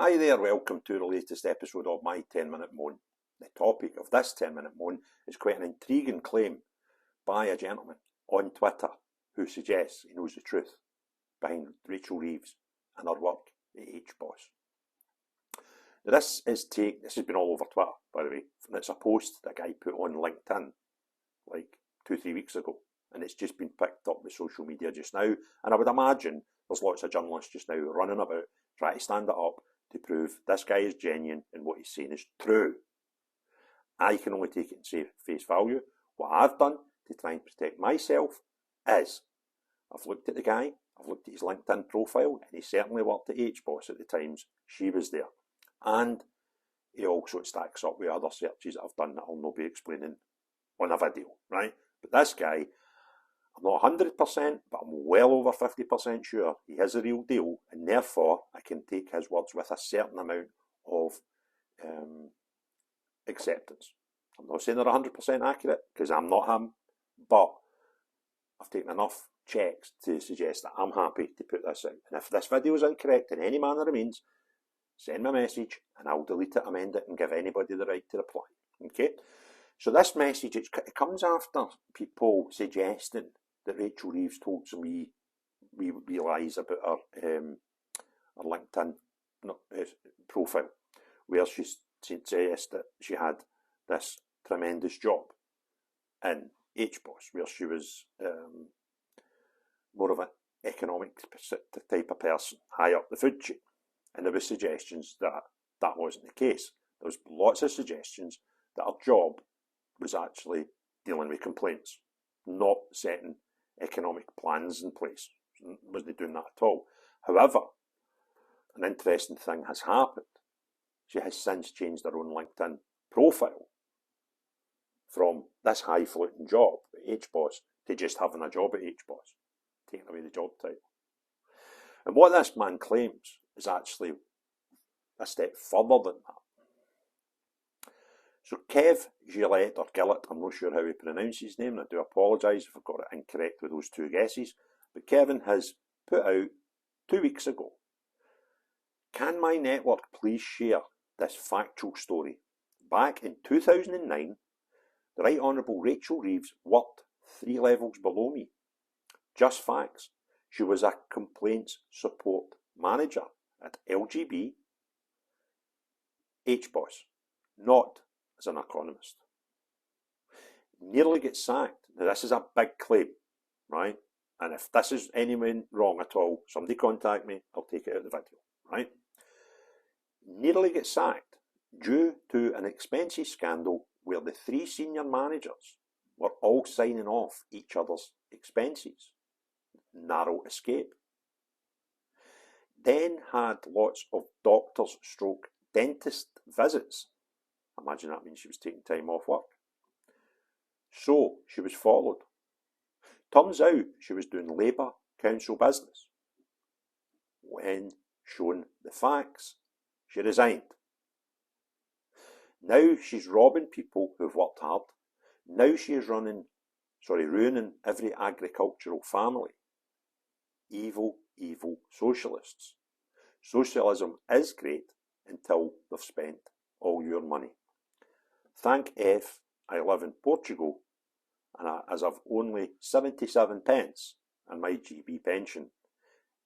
Hi there, welcome to the latest episode of my 10-minute moan. The topic of this 10-minute moan is quite an intriguing claim by a gentleman on Twitter who suggests he knows the truth behind Rachel Reeves and her work at HBOS. Now this has been all over Twitter, by the way, and it's a post that a guy put on LinkedIn like 2-3 weeks ago, and it's just been picked up with social media just now, and I would imagine there's lots of journalists just now running about trying to stand it up to prove this guy is genuine and what he's saying is true. I can only take it and face value. What I've done to try and protect myself is I've looked at the guy, I've looked at his LinkedIn profile, and he certainly worked at HBOS at the times she was there. And he also stacks up with other searches that I've done that I'll not be explaining on a video, right? But this guy, I'm not 100%, but I'm well over 50% sure he is a real deal, and therefore I can take his words with a certain amount of acceptance. I'm not saying they're 100% accurate, because I'm not him, but I've taken enough checks to suggest that I'm happy to put this out. And if this video is incorrect in any manner or means, send me a message and I'll delete it, amend it, and give anybody the right to reply. Okay? So this message, it comes after people suggesting that Rachel Reeves told some wee lies about her LinkedIn profile, where she suggests that she had this tremendous job in HBOS, where she was more of an economic type of person, high up the food chain. And there were suggestions that that wasn't the case. There was lots of suggestions that her job was actually dealing with complaints, not setting economic plans in place. Wasn't doing that at all. However, an interesting thing has happened. She has since changed her own LinkedIn profile from this highfalutin job at HBOS to just having a job at HBOS, taking away the job title. And what this man claims is actually a step further than that. So Kev Gillette, or Gillett, I'm not sure how he pronounces his name, and I do apologise if I've got it incorrect with those two guesses, but Kevin has put out 2 weeks ago, "Can my network please share this factual story? Back in 2009, the Right Honourable Rachel Reeves worked 3 levels below me. Just facts. She was a complaints support manager at LGB, HBOS, not as an economist. Nearly gets sacked." Now this is a big claim, right? And if this is anyone wrong at all, somebody contact me, I'll take it out of the video, right? Nearly gets sacked due to an expenses scandal where the 3 senior managers were all signing off each other's expenses. Narrow escape. Then had lots of doctors stroke dentist visits. I imagine that means she was taking time off work. So she was followed. Turns out she was doing Labour Council business. When shown the facts, she resigned. Now she's robbing people who've worked hard. Now she is ruining every agricultural family. Evil, evil socialists. Socialism is great until they've spent all your money. Thank F, I live in Portugal, and as I've only 77 pence in my GB pension.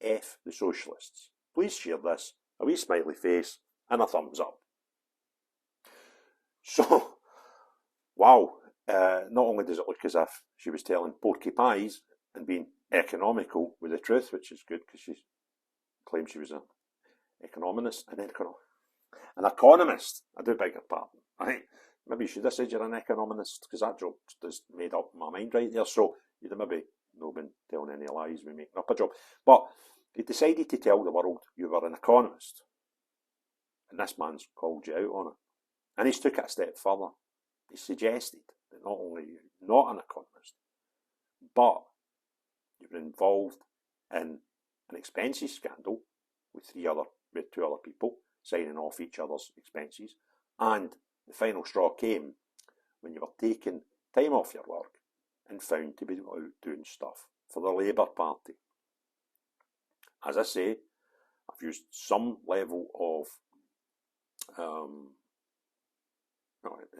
F the socialists. Please share this, a wee smiley face and a thumbs up. So, wow, not only does it look as if she was telling porky pies and being economical with the truth, which is good because she claimed she was an economist, I do beg your pardon, right? Maybe you should have said you're an economist, because that joke just made up my mind right there, so you'd have maybe not been telling any lies with making up a job. But he decided to tell the world you were an economist, and this man's called you out on it. And he's took it a step further. He suggested that not only are you not an economist, but you've been involved in an expenses scandal with 2 other people signing off each other's expenses, and the final straw came when you were taking time off your work and found to be out doing stuff for the Labour Party. As I say, I've used some level of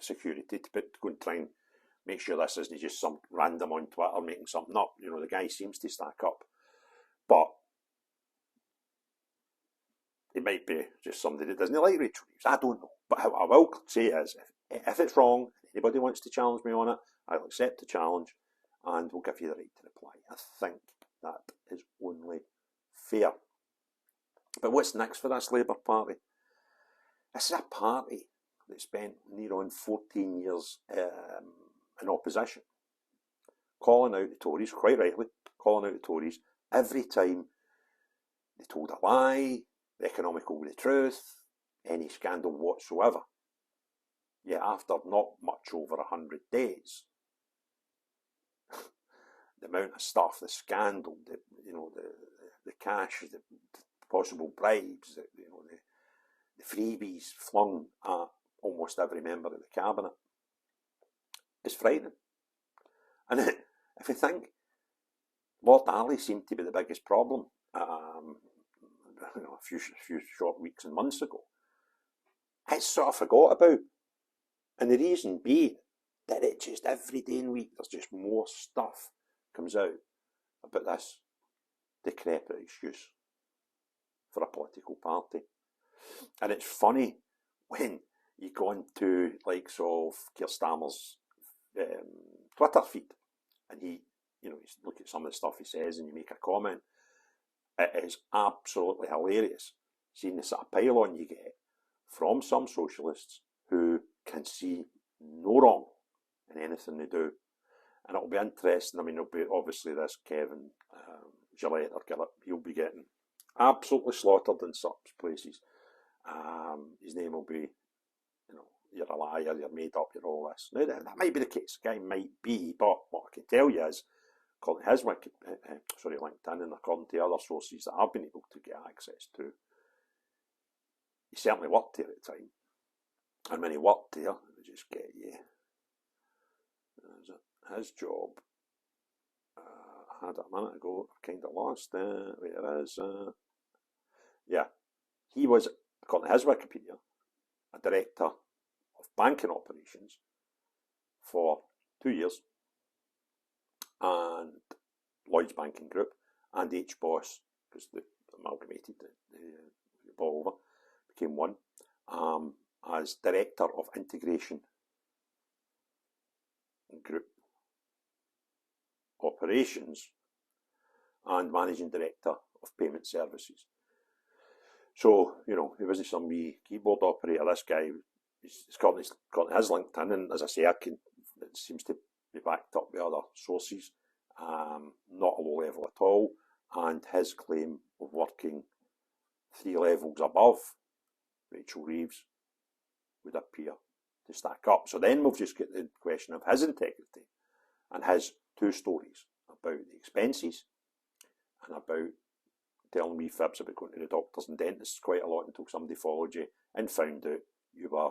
security to go and try and make sure this isn't just some random on Twitter making something up. The guy seems to stack up. But it might be just somebody that doesn't like Rachel Reeves. I don't know. But what I will say is, if it's wrong, anybody wants to challenge me on it, I'll accept the challenge and we'll give you the right to reply. I think that is only fair. But what's next for this Labour Party? This is a party that spent near on 14 years in opposition, calling out the Tories, quite rightly, calling out the Tories every time they told a lie, the economical the truth, any scandal whatsoever. Yet after not much over 100 days, the amount of stuff, the scandal, the cash, the possible bribes, the freebies flung at almost every member of the cabinet is frightening. And if you think, Lord Darley seemed to be the biggest problem a few short weeks and months ago. It's sort of forgot about. And the reason being that it just every day and week there's just more stuff comes out about this decrepit excuse for a political party. And it's funny when you go into likes of Keir Starmer's Twitter feed and you look at some of the stuff he says and you make a comment. It is absolutely hilarious seeing the sort of pile-on you get from some socialists who can see no wrong in anything they do. And it'll be interesting. I mean, it'll be obviously this Kevin Gillette or Gillett, he'll be getting absolutely slaughtered in such places. His name will be, you're a liar, you're made up, you're all this. Now, that might be the case. The guy might be, but what I can tell you is, according to his LinkedIn, and according to other sources that I've been able to get access to, he certainly worked there at the time. And when he worked there, let me just get you his job. I had it a minute ago, I've kind of lost it. Wait, it is. Yeah, he was, according to his Wikipedia, a director of banking operations for 2 years, and Lloyds Banking Group and HBOS, because they amalgamated the ball over, became one, as Director of Integration Group Operations and Managing Director of Payment Services. So, he wasn't some wee keyboard operator. This guy, he's got his LinkedIn, and as I say, it seems to be backed up by other sources, not a low level at all, and his claim of working 3 levels above Rachel Reeves would appear to stack up. So then we've just got the question of his integrity and his 2 stories about the expenses and about telling me fibs about going to the doctors and dentists quite a lot until somebody followed you and found out you were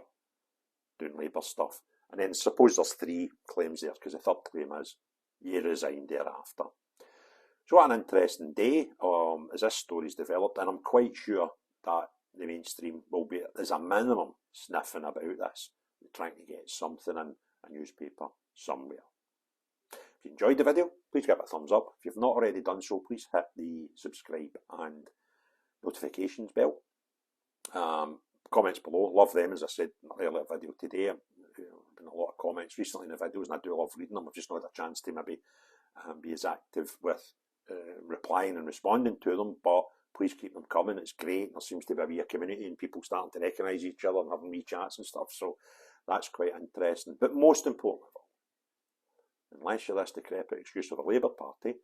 doing Labour stuff. And then suppose there's 3 claims there, because the third claim is you resigned thereafter. So what an interesting day as this story's developed, and I'm quite sure that the mainstream will be, as a minimum, sniffing about this, trying to get something in a newspaper somewhere. If you enjoyed the video, please give it a thumbs up. If you've not already done so, please hit the subscribe and notifications bell. Comments below, love them. As I said in an earlier video today, there's been a lot of comments recently in the videos, and I do love reading them. I've just not had a chance to maybe be as active with replying and responding to them, but please keep them coming. It's great. There seems to be a wee community and people starting to recognise each other and having wee chats and stuff, so that's quite interesting. But most important of all, unless you're this decrepit excuse of the Labour Party,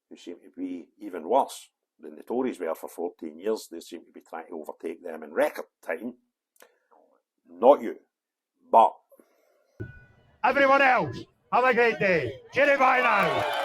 who seem to be even worse than the Tories were for 14 years, they seem to be trying to overtake them in record time. Not you, but everyone else. Have a great day. Cheerio, bye now.